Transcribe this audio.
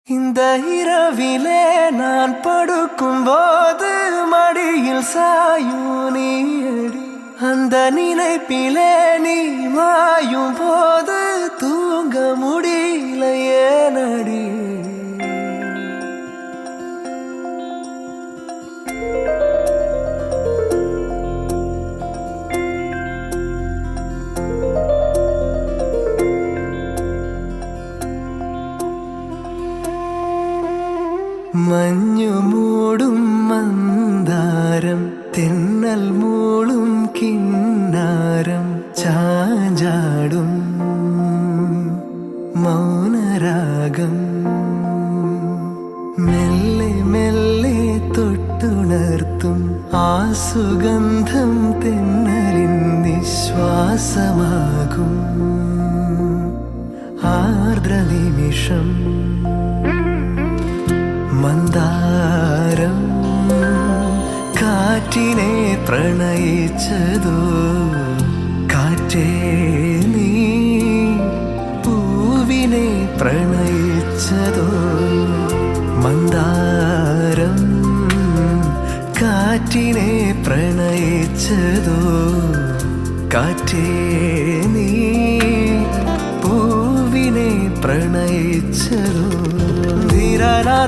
இந்த இரவிலே நான் படுக்கும் போது மடியில் சாயும் நீயடி. அந்த நினைப்பிலே நீ மாயும் போது தூங்க முடியல ஏனடி. മഞ്ഞു മൂടും മന്ദാരം തെന്നൽ മൂളും കിന്നാരം ചാഞ്ചാടും മൗനരാഗം മെല്ലെ മെല്ലെ തൊട്ടുണർത്തും ആ സുഗന്ധം തെന്നലിൻ നിശ്വാസമാകും ആർദ്രനിമിഷം മന്ദാരം കാറ്റിനെ പ്രണയിച്ചതോ കാറ്റേ നീ പൂവിനെ പ്രണയിച്ചതോ. മന്ദാരം കാറ്റിനെ പ്രണയിച്ചതോ കാറ്റേ നീ പൂവിനെ പ്രണയിച്ചതോ. ധീരനാ